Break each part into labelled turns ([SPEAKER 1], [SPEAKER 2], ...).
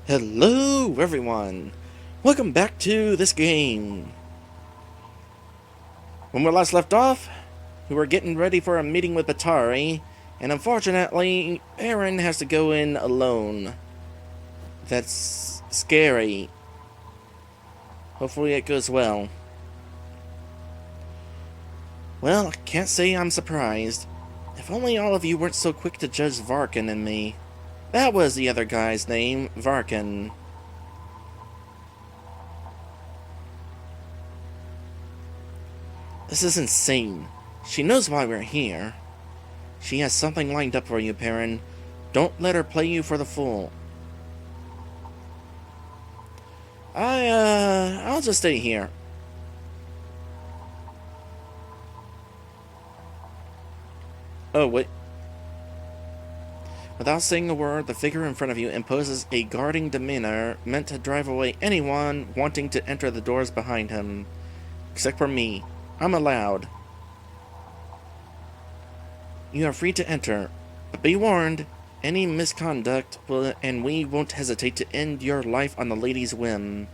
[SPEAKER 1] Hello everyone! Welcome back to this game. When we last left off, we were getting ready for a meeting with Bytari, and unfortunately, Aaron has to go in alone. That's scary. Hopefully it goes well. Well, I can't say I'm surprised. If only all of you weren't so quick to judge Varkin and me. That was the other guy's name, Varkin. This is insane. She knows why we're here. She has something lined up for you, Perrin. Don't let her play you for the fool. I'll just stay here. Oh, wait. Without saying a word, the figure in front of you imposes a guarding demeanor meant to drive away anyone wanting to enter the doors behind him. Except for me. I'm allowed. You are free to enter, but be warned, any misconduct will, and we won't hesitate to end your life on the lady's whim.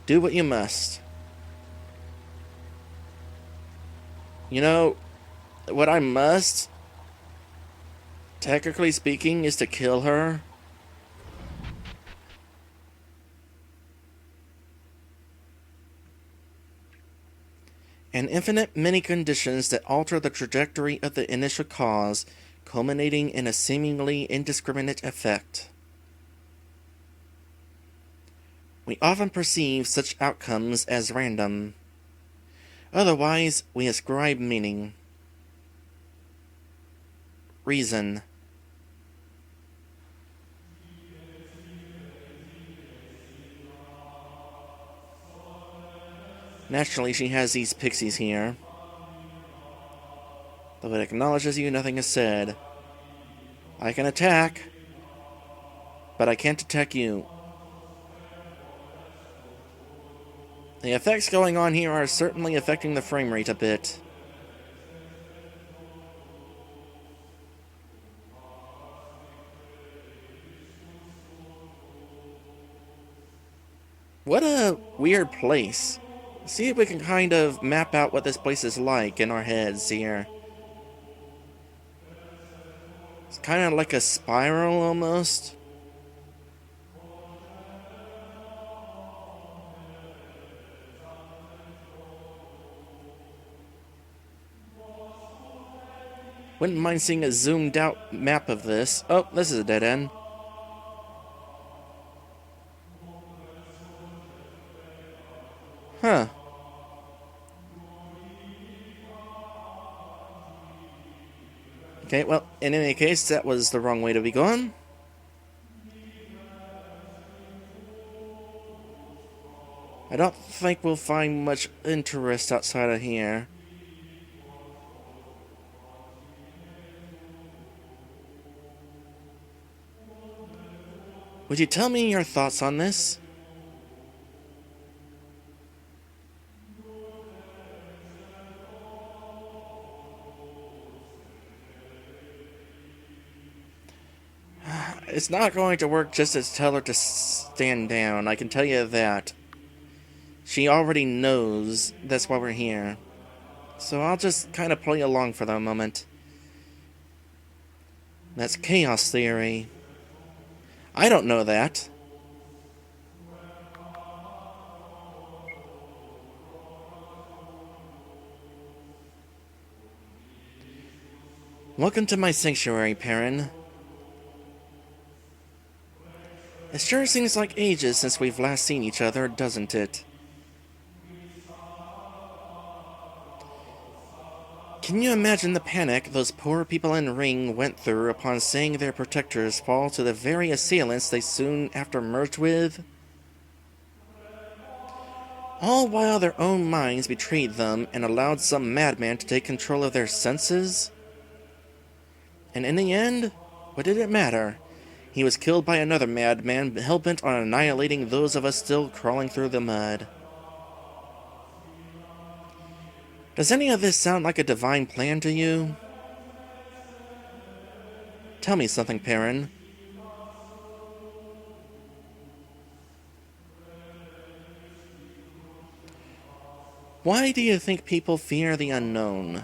[SPEAKER 1] Do what you must. You know, what I must, technically speaking, is to kill her. And infinite many conditions that alter the trajectory of the initial cause, culminating in a seemingly indiscriminate effect. We often perceive such outcomes as random. Otherwise, we ascribe meaning. Reason. Naturally, she has these pixies here. Though it acknowledges you, nothing is said. I can attack, but I can't attack you. The effects going on here are certainly affecting the frame rate a bit. What a weird place. See if we can kind of map out what this place is like in our heads here. It's kind of like a spiral almost. Wouldn't mind seeing a zoomed out map of this. Oh, this is a dead end. Huh. Okay, well, in any case, that was the wrong way to be going. I don't think we'll find much interest outside of here. Would you tell me your thoughts on this? It's not going to work just to tell her to stand down, I can tell you that. She already knows that's why we're here. So I'll just kind of play along for the moment. That's chaos theory. I don't know that. Welcome to my sanctuary, Perrin. It sure seems like ages since we've last seen each other, doesn't it? Can you imagine the panic those poor people in Ring went through upon seeing their protectors fall to the very assailants they soon after merged with? All while their own minds betrayed them and allowed some madman to take control of their senses? And in the end, what did it matter? He was killed by another madman hell-bent on annihilating those of us still crawling through the mud. Does any of this sound like a divine plan to you? Tell me something, Perrin. Why do you think people fear the unknown?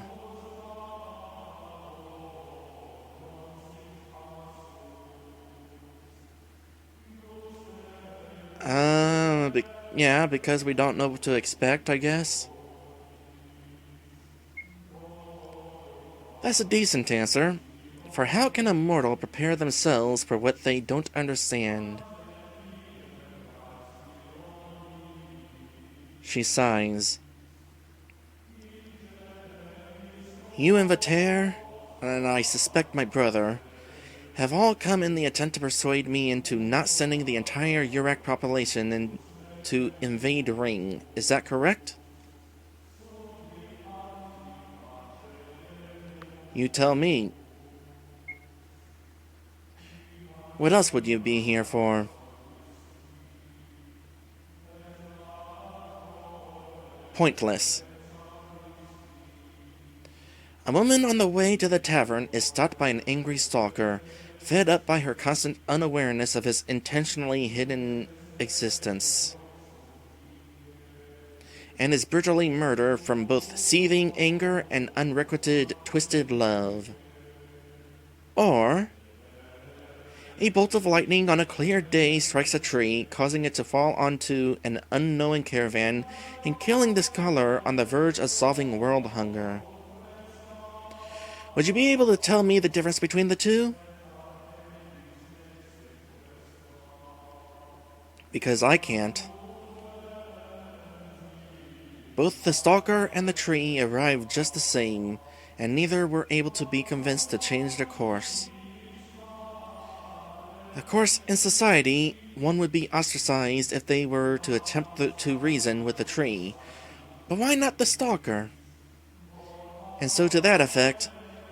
[SPEAKER 1] Yeah, because we don't know what to expect, I guess. That's a decent answer. For how can a mortal prepare themselves for what they don't understand? She sighs. You and Vater, and I suspect my brother, have all come in the attempt to persuade me into not sending the entire Urak population in to invade Ring. Is that correct? You tell me. What else would you be here for? Pointless. A woman on the way to the tavern is stopped by an angry stalker, fed up by her constant unawareness of his intentionally hidden existence, and is brutally murdered from both seething anger and unrequited, twisted love. Or, a bolt of lightning on a clear day strikes a tree, causing it to fall onto an unknowing caravan and killing the scholar on the verge of solving world hunger. Would you be able to tell me the difference between the two? Because I can't. Both the stalker and the tree arrived just the same, and neither were able to be convinced to change their course. Of course, in society, one would be ostracized if they were to attempt to reason with the tree. But why not the stalker? And so to that effect,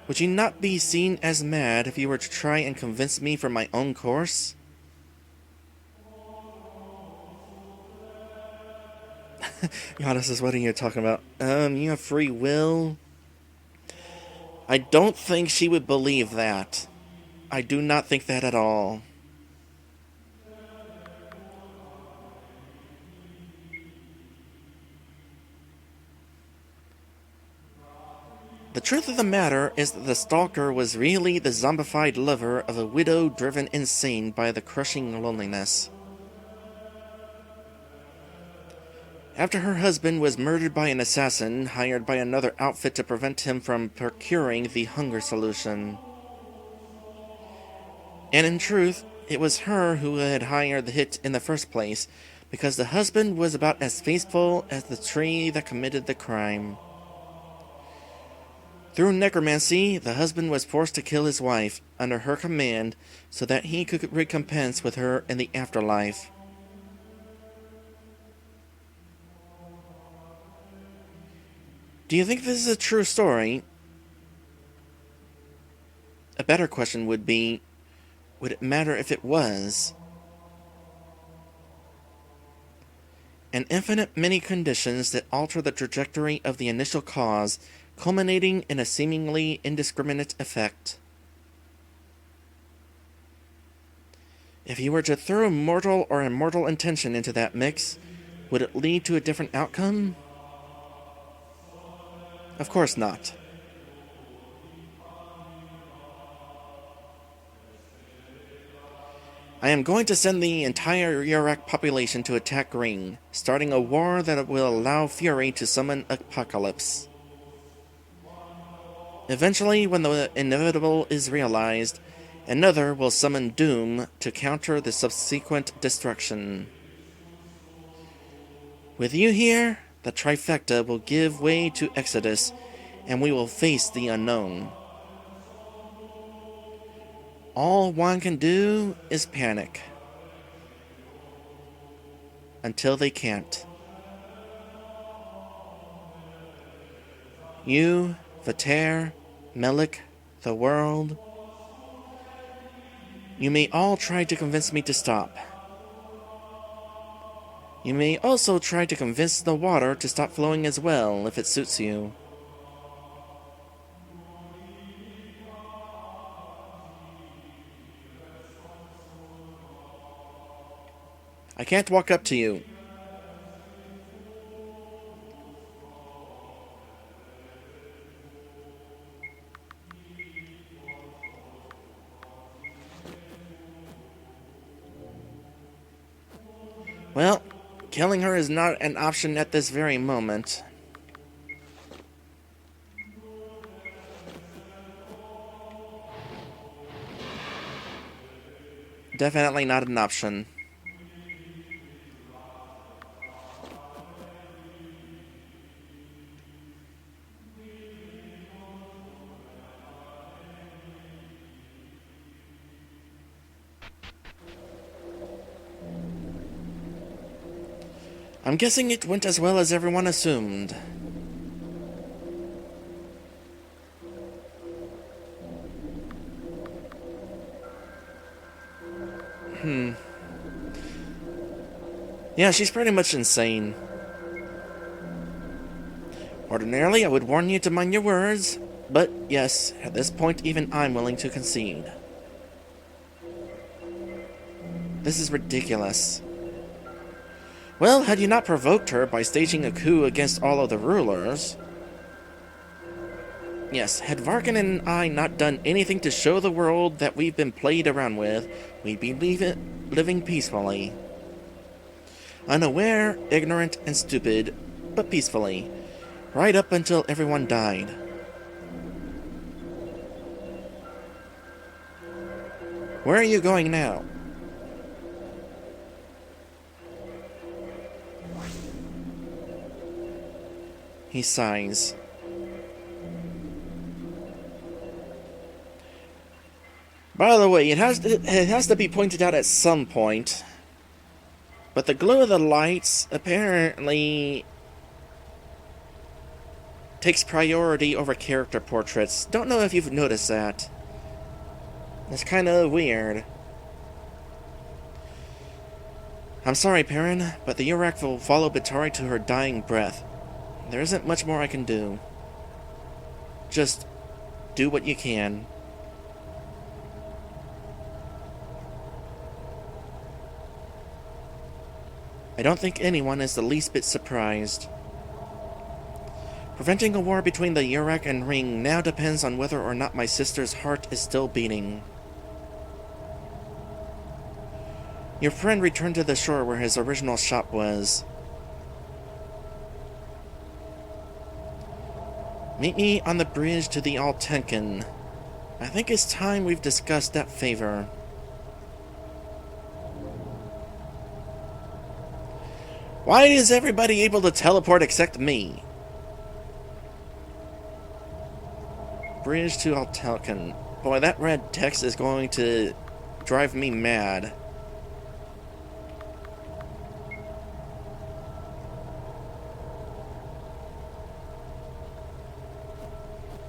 [SPEAKER 1] would you not be seen as mad if you were to try and convince me from my own course? Giannis, what are you talking about? You have free will? I don't think she would believe that. I do not think that at all. The truth of the matter is that the stalker was really the zombified lover of a widow driven insane by the crushing loneliness. After her husband was murdered by an assassin hired by another outfit to prevent him from procuring the hunger solution. And in truth, it was her who had hired the hit in the first place, because the husband was about as faithful as the tree that committed the crime. Through necromancy, the husband was forced to kill his wife, under her command, so that he could recompense with her in the afterlife. Do you think this is a true story? A better question would be, would it matter if it was? An infinite many conditions that alter the trajectory of the initial cause, culminating in a seemingly indiscriminate effect. If you were to throw mortal or immortal intention into that mix, would it lead to a different outcome? Of course not. I am going to send the entire Urak population to attack Ring, starting a war that will allow Fury to summon Apocalypse. Eventually, when the inevitable is realized, another will summon Doom to counter the subsequent destruction. With you here, the trifecta will give way to Exodus, and we will face the unknown. All one can do is panic. Until they can't. You, Vater, Melik, the world. You may all try to convince me to stop. You may also try to convince the water to stop flowing as well, if it suits you. I can't walk up to you. Well, killing her is not an option at this very moment. Definitely not an option. I'm guessing it went as well as everyone assumed. Yeah, she's pretty much insane. Ordinarily, I would warn you to mind your words, but yes, at this point even I'm willing to concede. This is ridiculous. Well, had you not provoked her by staging a coup against all of the rulers... Yes, had Varkin and I not done anything to show the world that we've been played around with, we'd be living peacefully. Unaware, ignorant, and stupid, but peacefully. Right up until everyone died. Where are you going now? He sighs. By the way, it has to be pointed out at some point, but the glow of the lights apparently takes priority over character portraits. Don't know if you've noticed that. It's kind of weird. I'm sorry, Perrin, but the Urak will follow Bytari to her dying breath. There isn't much more I can do. Just do what you can. I don't think anyone is the least bit surprised. Preventing a war between the Urak and Ring now depends on whether or not my sister's heart is still beating. Your friend returned to the shore where his original shop was. Meet me on the bridge to the Altenkin. I think it's time we've discussed that favor. Why is everybody able to teleport except me? Bridge to Altenkin. Boy, that red text is going to drive me mad.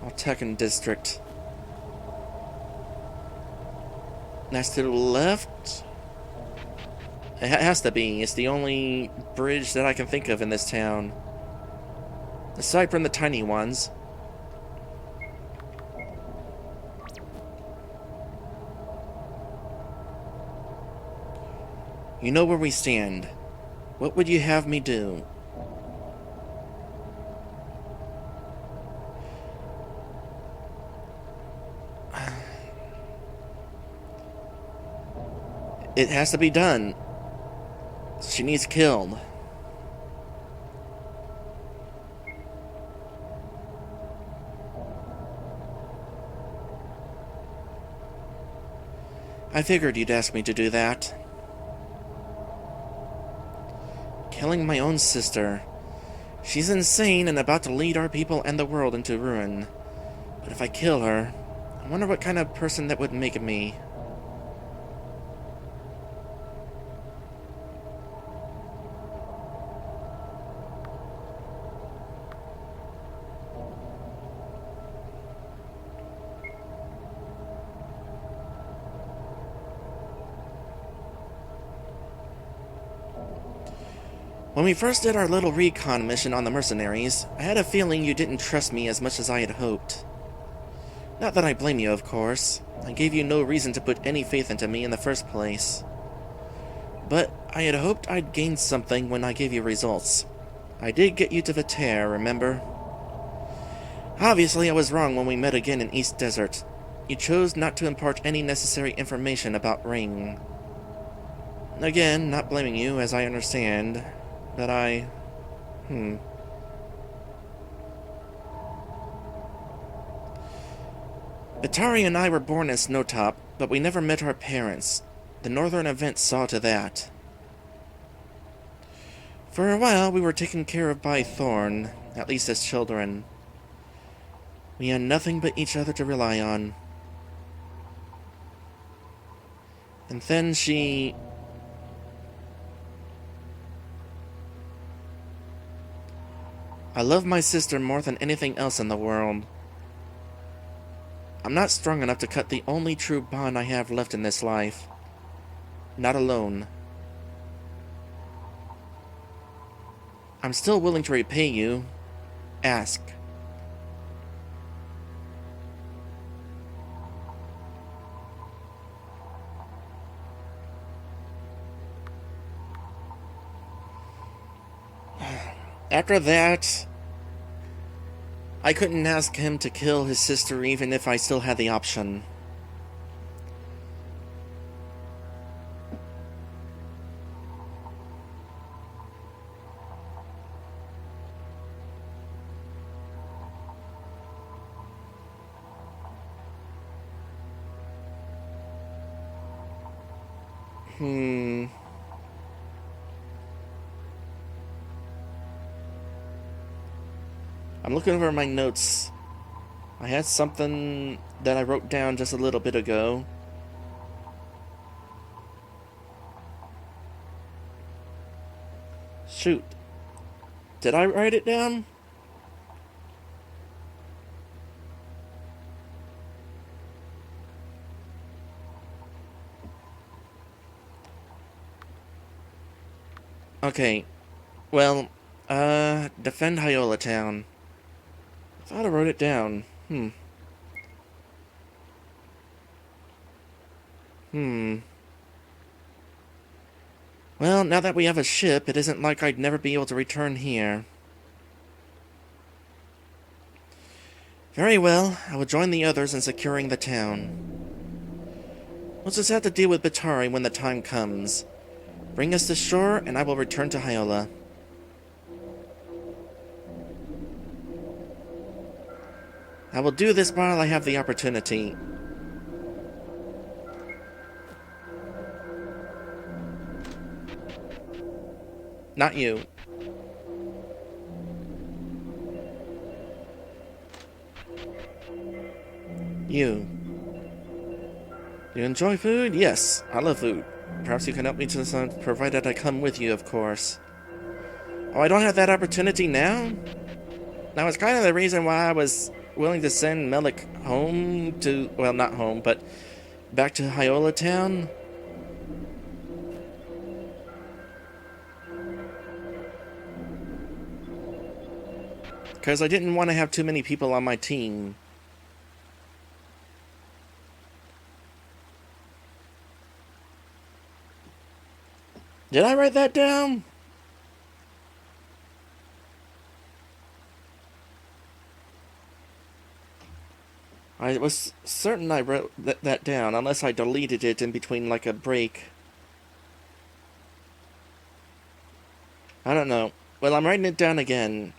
[SPEAKER 1] Altenkin District. That's to the left? It has to be. It's the only bridge that I can think of in this town. Aside from the tiny ones. You know where we stand. What would you have me do? It has to be done. She needs killed. I figured you'd ask me to do that. Killing my own sister. She's insane and about to lead our people and the world into ruin. But if I kill her, I wonder what kind of person that would make me. When we first did our little recon mission on the mercenaries, I had a feeling you didn't trust me as much as I had hoped. Not that I blame you, of course. I gave you no reason to put any faith into me in the first place. But I had hoped I'd gained something when I gave you results. I did get you to Bytari, remember? Obviously, I was wrong when we met again in East Desert. You chose not to impart any necessary information about Ring. Again, not blaming you, as I understand, but Bytari and I were born in Snowtop, but we never met our parents. The Northern event saw to that. For a while, we were taken care of by Thorn, at least as children. We had nothing but each other to rely on. And then she... I love my sister more than anything else in the world. I'm not strong enough to cut the only true bond I have left in this life. Not alone. I'm still willing to repay you. Ask. After that, I couldn't ask him to kill his sister even if I still had the option. I'm looking over my notes. I had something that I wrote down just a little bit ago. Shoot. Did I write it down? Okay. Well, defend Hyola Town. I thought I wrote it down. Well, now that we have a ship, it isn't like I'd never be able to return here. Very well, I will join the others in securing the town. We'll just have to deal with Bytari when the time comes. Bring us to shore, and I will return to Hyola. I will do this while I have the opportunity. Not you. You. You enjoy food? Yes, I love food. Perhaps you can help me to some, provided I come with you, of course. Oh, I don't have that opportunity now? Now, it's kind of the reason why I was willing to send Melik home to... Well, not home, but back to Hyola Town. Because I didn't want to have too many people on my team. Did I write that down? I was certain I wrote that down, unless I deleted it in between, like, a break. I don't know. Well, I'm writing it down again.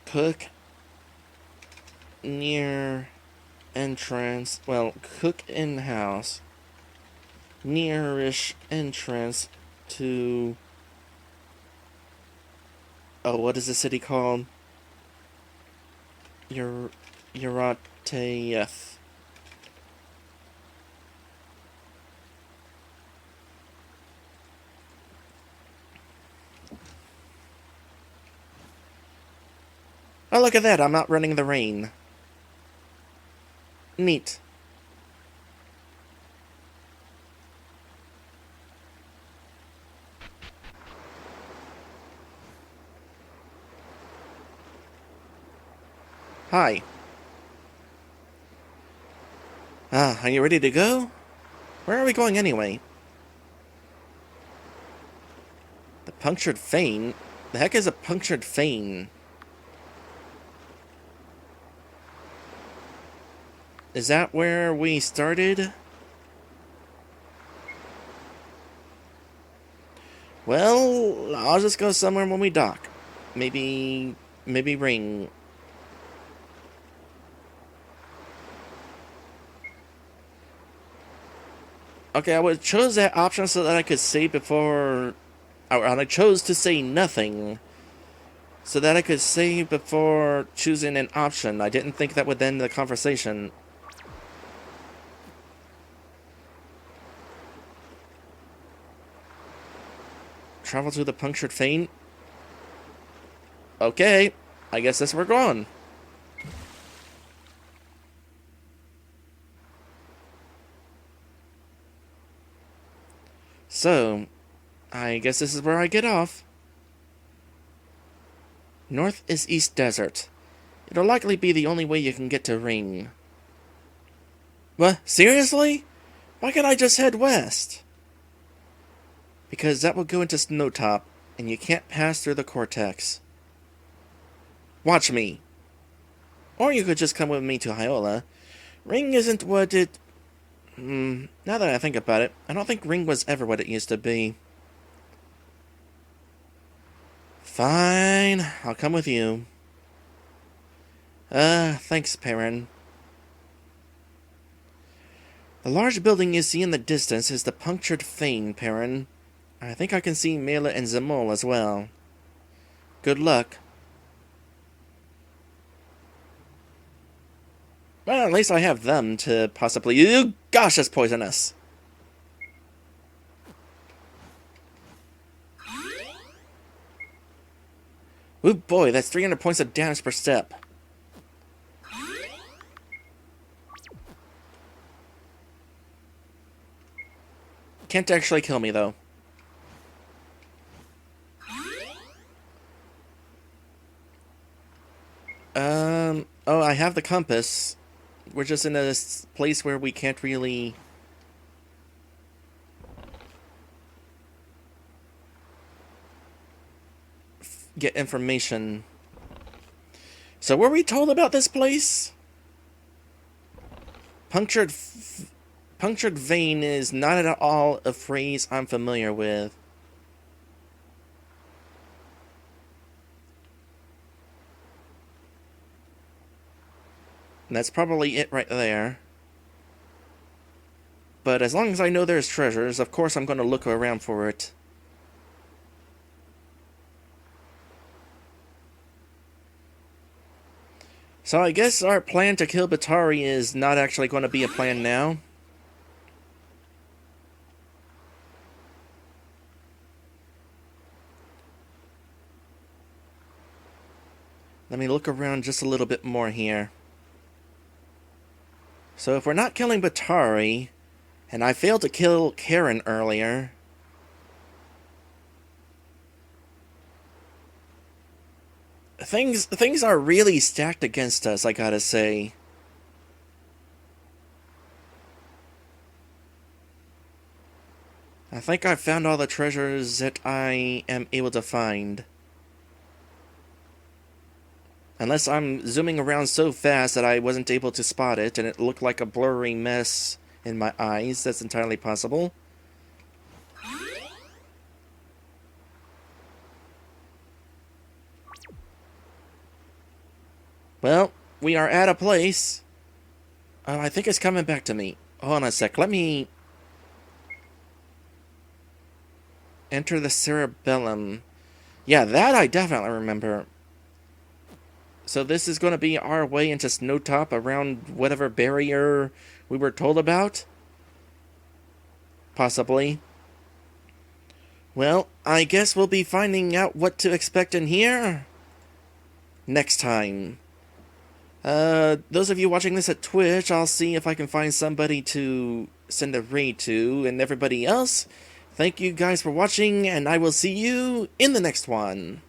[SPEAKER 1] Cook near entrance. Well, cook in-house. Nearish entrance to... Oh, what is the city called? Uratayeth. Oh, look at that, I'm outrunning the rain. Neat. Hi. Ah, are you ready to go? Where are we going anyway? The punctured vein? The heck is a punctured vein? Is that where we started? Well, I'll just go somewhere when we dock. Maybe Ring. Okay, I chose that option so that I could say before... I chose to say nothing so that I could say before choosing an option. I didn't think that would end the conversation. Travel to the punctured vein? Okay, I guess that's where we're going. So, I guess this is where I get off. North is East Desert. It'll likely be the only way you can get to Ring. What? Seriously? Why can't I just head west? Because that will go into Snowtop, and you can't pass through the Cortex. Watch me. Or you could just come with me to Hyola. Ring isn't what it... now that I think about it, I don't think Ring was ever what it used to be. Fine, I'll come with you. Thanks, Perrin. The large building you see in the distance is the punctured vein, Perrin. I think I can see Mela and Zamol as well. Good luck. Well, at least I have them to possibly... Gosh, that's poisonous! Ooh boy, that's 300 points of damage per step. Can't actually kill me, though. Oh, I have the compass. We're just in a place where we can't really... get information. So were we told about this place? Punctured vein is not at all a phrase I'm familiar with. And that's probably it right there. But as long as I know there's treasures, of course I'm going to look around for it. So I guess our plan to kill Bytari is not actually going to be a plan now. Let me look around just a little bit more here. So if we're not killing Bytari, and I failed to kill Karen earlier... Things are really stacked against us, I gotta say. I think I've found all the treasures that I am able to find. Unless I'm zooming around so fast that I wasn't able to spot it, and it looked like a blurry mess in my eyes. That's entirely possible. Well, we are at a place. I think it's coming back to me. Hold on a sec. Let me... enter the cerebellum. Yeah, that I definitely remember. So this is going to be our way into Snowtop around whatever barrier we were told about? Possibly. Well, I guess we'll be finding out what to expect in here next time. Those of you watching this at Twitch, I'll see if I can find somebody to send a raid to, and everybody else, thank you guys for watching, and I will see you in the next one.